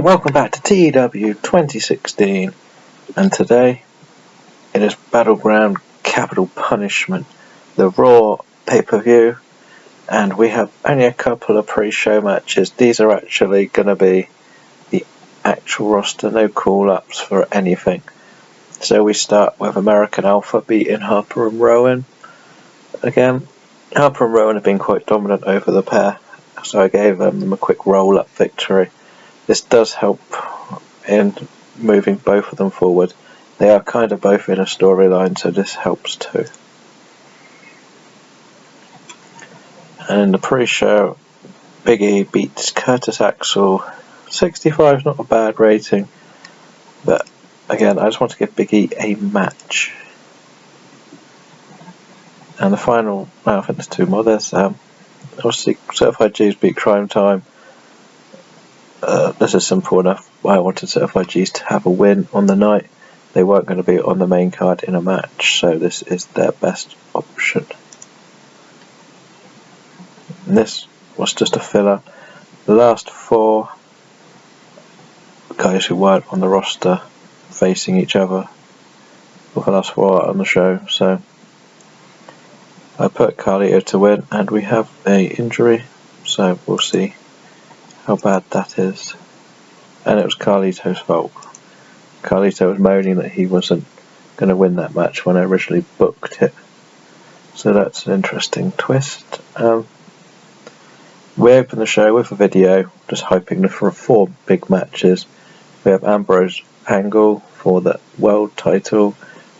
welcome back to TEW 2016, and today it is Battleground Capital Punishment, the Raw pay-per-view, and we have only a couple of pre-show matches. These are actually going to be the actual roster, no call-ups for anything. So we start with American Alpha beating Harper and Rowan. Again, Harper and Rowan have been quite dominant over the pair, so I gave them a quick roll-up victory. This does help in moving both of them forward. They are kind of both in a storyline, so this helps too. And in the pre-show, Big E beats Curtis Axel. 65 is not a bad rating, but again, I just want to give Big E a match. And the final, I think there's two more. There's obviously Certified G's beat Crime Time. This is simple enough. I wanted Certified G's to have a win on the night. They weren't going to be on the main card in a match, so this is their best option. And this was just a filler. The last four guys who weren't on the roster facing each other for the last four on the show, so I put Carlito to win, and we have a injury, so we'll see how bad that is. And it was Carlito's fault. Carlito was moaning that he wasn't going to win that match when I originally booked it, so that's an interesting twist. We open the show with a video just hyping for four big matches. We have Ambrose Angle for the world title,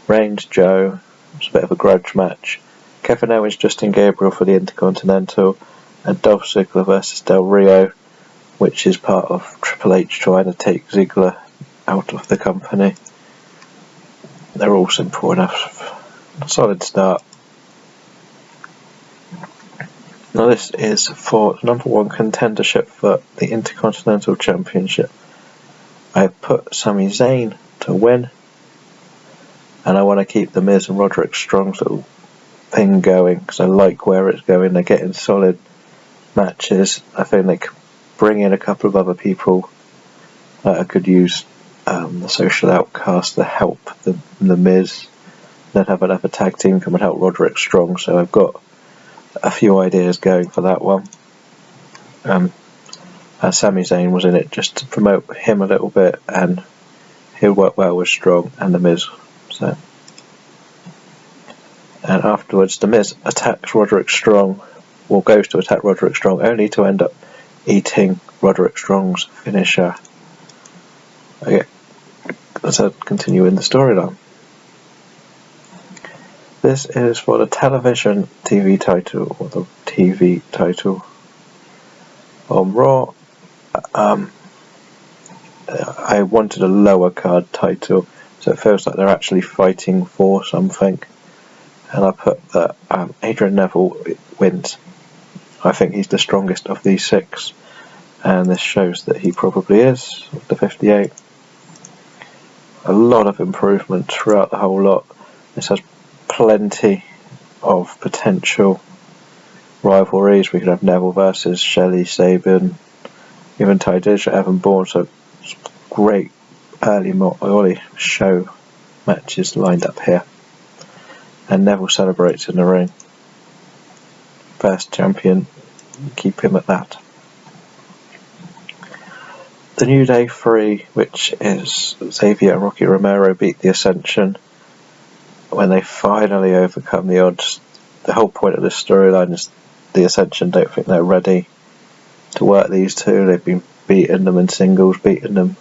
Reigns Joe, it's a bit of a grudge match, Kevin Owens Justin Gabriel for the Intercontinental, and Dolph Ziggler versus Del Rio, which is part of Triple H trying to take Ziggler out of the company. They're all simple enough. Solid start. Now this is for number one contendership for the Intercontinental Championship. I put Sami Zayn to win, and I want to keep the Miz and Roderick Strong's little thing going because I like where it's going. They're getting solid matches. I think they could bring in a couple of other people that I could use the Social Outcast to help the Miz, then have another tag team come and help Roderick Strong, so I've got a few ideas going for that one. Sami Zayn was in it just to promote him a little bit, and he'll work well with Strong and the Miz. So, and afterwards the Miz attacks Roderick Strong, or goes to attack Roderick Strong, only to end up eating Roderick Strong's finisher. Okay, let's continue in the storyline. This is for the television TV title, or the TV title. On Raw, I wanted a lower card title, so it feels like they're actually fighting for something. And I put that Adrian Neville wins. I think he's the strongest of these six, and this shows that he probably is, of the 58. A lot of improvement throughout the whole lot. This has plenty of potential rivalries. We could have Neville versus Shelley Sabin, even Ty Dillinger, Evan Bourne, so great early show matches lined up here. And Neville celebrates in the ring. First champion, keep him at that. The New Day 3, which is Xavier and Rocky Romero, beat the Ascension when they finally overcome the odds. The whole point of this storyline is the Ascension don't think they're ready to work these two. They've been beating them in singles, beating them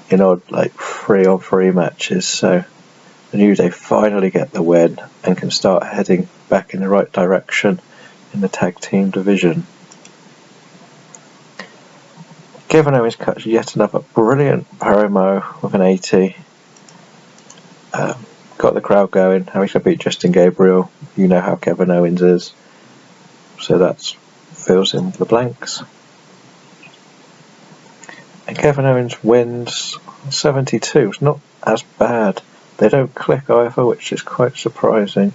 in odd 3-on-3 matches, so the New Day finally get the win and can start heading back in the right direction in the tag team division. Kevin Owens cuts yet another brilliant promo with an 80. Got the crowd going. How he's going to beat Justin Gabriel. You know how Kevin Owens is. So that fills in the blanks. And Kevin Owens wins 72. It's not as bad. They don't click either, which is quite surprising,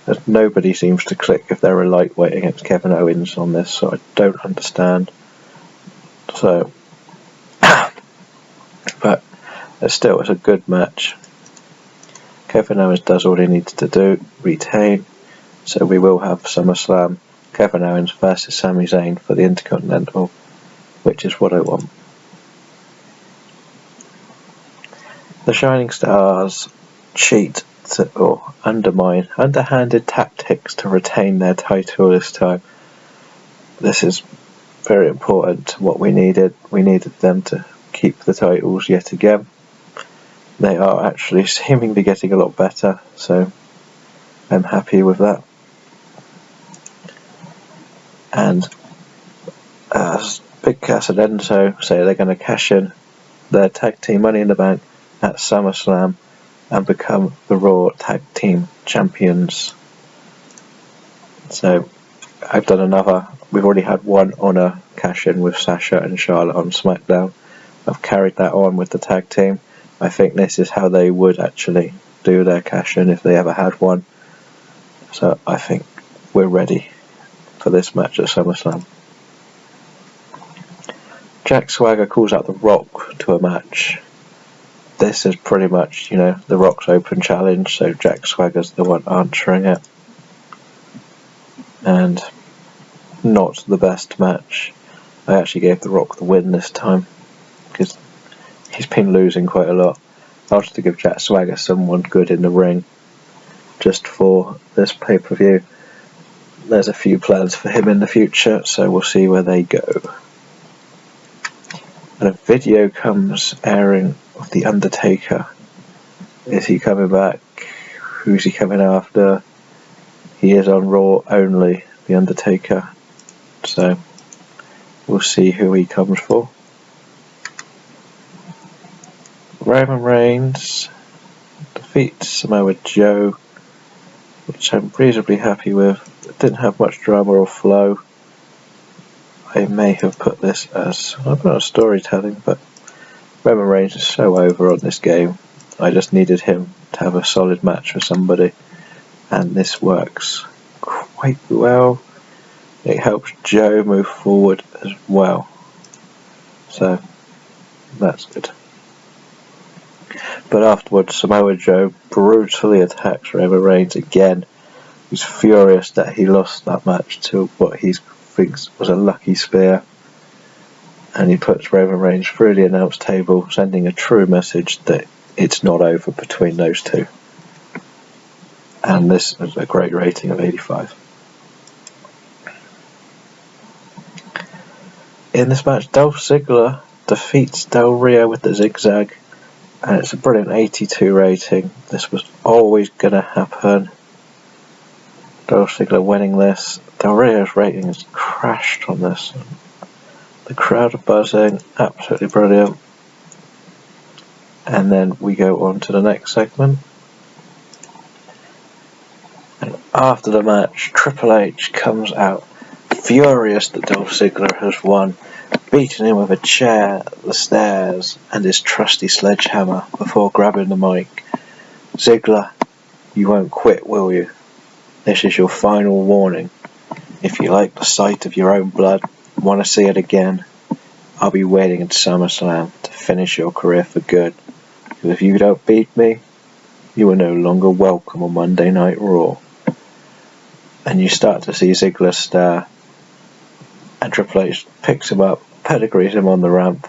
as nobody seems to click if they're a lightweight against Kevin Owens on this, so I don't understand. So But still, it's a good match. Kevin Owens does all he needs to do, retain. So we will have SummerSlam, Kevin Owens versus Sami Zayn for the Intercontinental, which is what I want. The Shining Stars cheat or undermine underhanded tactics to retain their title this time. This is very important to what we needed. We needed them to keep the titles yet again. They are actually seemingly getting a lot better, so I'm happy with that. And Big Cass and Enzo say they're going to cash in their tag team Money in the Bank at SummerSlam and become the Raw Tag Team Champions. So I've done another. We've already had one Honor cash in with Sasha and Charlotte on SmackDown. I've carried that on with the tag team. I think this is how they would actually do their cash in if they ever had one. So I think we're ready for this match at SummerSlam. Jack Swagger calls out The Rock to a match. This is pretty much, The Rock's open challenge, so Jack Swagger's the one answering it. And not the best match. I actually gave The Rock the win this time, because he's been losing quite a lot. I wanted to give Jack Swagger someone good in the ring, just for this pay-per-view. There's a few plans for him in the future, so we'll see where they go. And a video comes airing of The Undertaker. Is he coming back? Who's he coming after? He is on Raw only, The Undertaker. So we'll see who he comes for. Roman Reigns defeats Samoa Joe, which I'm reasonably happy with. It didn't have much drama or flow. I may have put this as, I'm not storytelling, but Roman Reigns is so over on this game. I just needed him to have a solid match with somebody, and this works quite well. It helps Joe move forward as well, so that's good. But afterwards, Samoa Joe brutally attacks Roman Reigns again. He's furious that he lost that match to what he thinks was a lucky spear, and he puts Roman Reigns through the announce table, sending a true message that it's not over between those two. And this is a great rating of 85. In this match, Dolph Ziggler defeats Del Rio with the zigzag, and it's a brilliant 82 rating. This was always going to happen. Dolph Ziggler winning this. Del Rio's rating has crashed on this. The crowd are buzzing, absolutely brilliant. And then we go on to the next segment. And after the match, Triple H comes out furious that Dolph Ziggler has won, beating him with a chair, the stairs, and his trusty sledgehammer before grabbing the mic. Ziggler, you won't quit, will you? This is your final warning. If you like the sight of your own blood, want to see it again, I'll be waiting at SummerSlam to finish your career for good. Because if you don't beat me, you are no longer welcome on Monday Night Raw. And you start to see Ziggler stare, and Triple H picks him up, pedigrees him on the ramp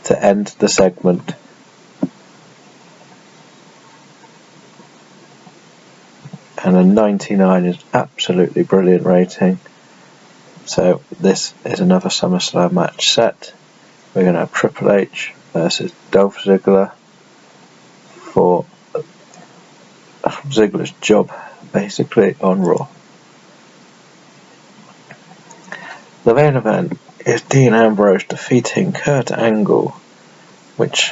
to end the segment. And a 99 is absolutely brilliant rating. So this is another SummerSlam match set. We're going to have Triple H versus Dolph Ziggler for Ziggler's job, basically, on Raw. The main event is Dean Ambrose defeating Kurt Angle, which,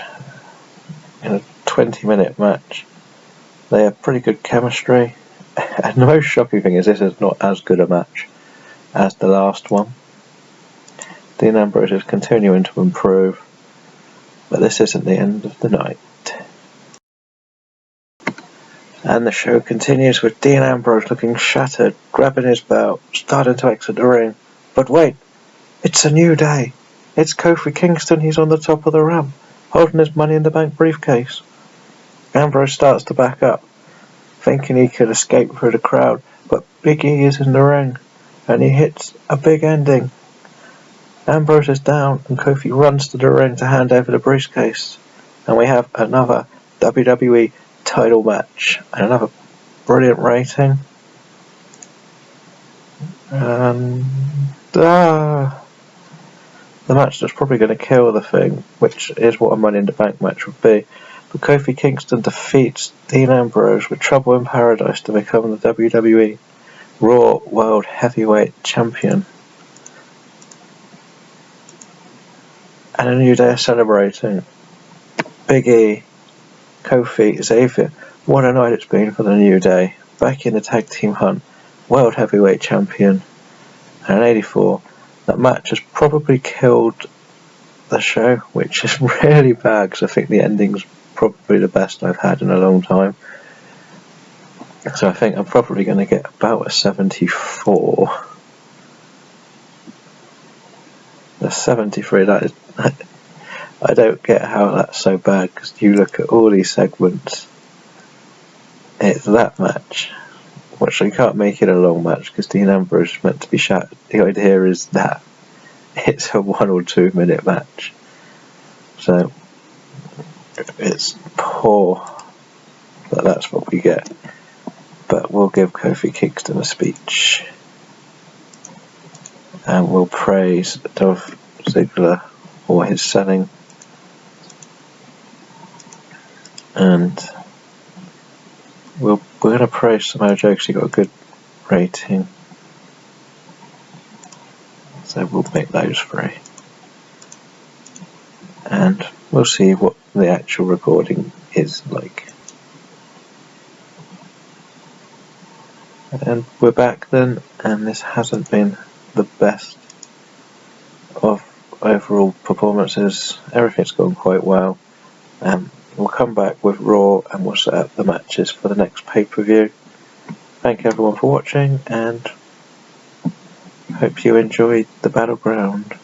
in a 20-minute match, they have pretty good chemistry. And the most shocking thing is this is not as good a match as the last one. Dean Ambrose is continuing to improve, but this isn't the end of the night. And the show continues with Dean Ambrose looking shattered, grabbing his belt, starting to exit the ring. But wait, it's a new day. It's Kofi Kingston. He's on the top of the ramp, holding his Money in the Bank briefcase. Ambrose starts to back up, thinking he could escape through the crowd, but Big E is in the ring, and he hits a big ending. Ambrose is down, and Kofi runs to the ring to hand over the briefcase, and we have another WWE title match, and another brilliant rating. And the match that's probably going to kill the thing, which is what a Money in the Bank match would be. But Kofi Kingston defeats Dean Ambrose with Trouble in Paradise to become the WWE Raw World Heavyweight Champion. And a New Day are celebrating. Big E, Kofi, Xavier. What a night it's been for the New Day. Back in the tag team hunt. World Heavyweight Champion. And in 84, that match has probably killed the show, which is really bad because I think the ending's probably the best I've had in a long time. So I think I'm probably going to get about a 74. The 73, that is... I don't get how that's so bad, because you look at all these segments, it's that match, which you can't make it a long match because Dean Ambrose is meant to be shattered. The idea is that it's a 1 or 2 minute match, so it's poor, but that's what we get. But we'll give Kofi Kingston a speech, and we'll praise Dolph Ziggler for his selling. And we're going to praise Samoa Joe because he got a good rating. So we'll make those 3. And we'll see what the actual recording is like. And we're back then, and this hasn't been the best of overall performances. Everything's gone quite well. We'll come back with Raw and we'll set up the matches for the next pay-per-view. Thank everyone for watching, and hope you enjoyed the Battleground.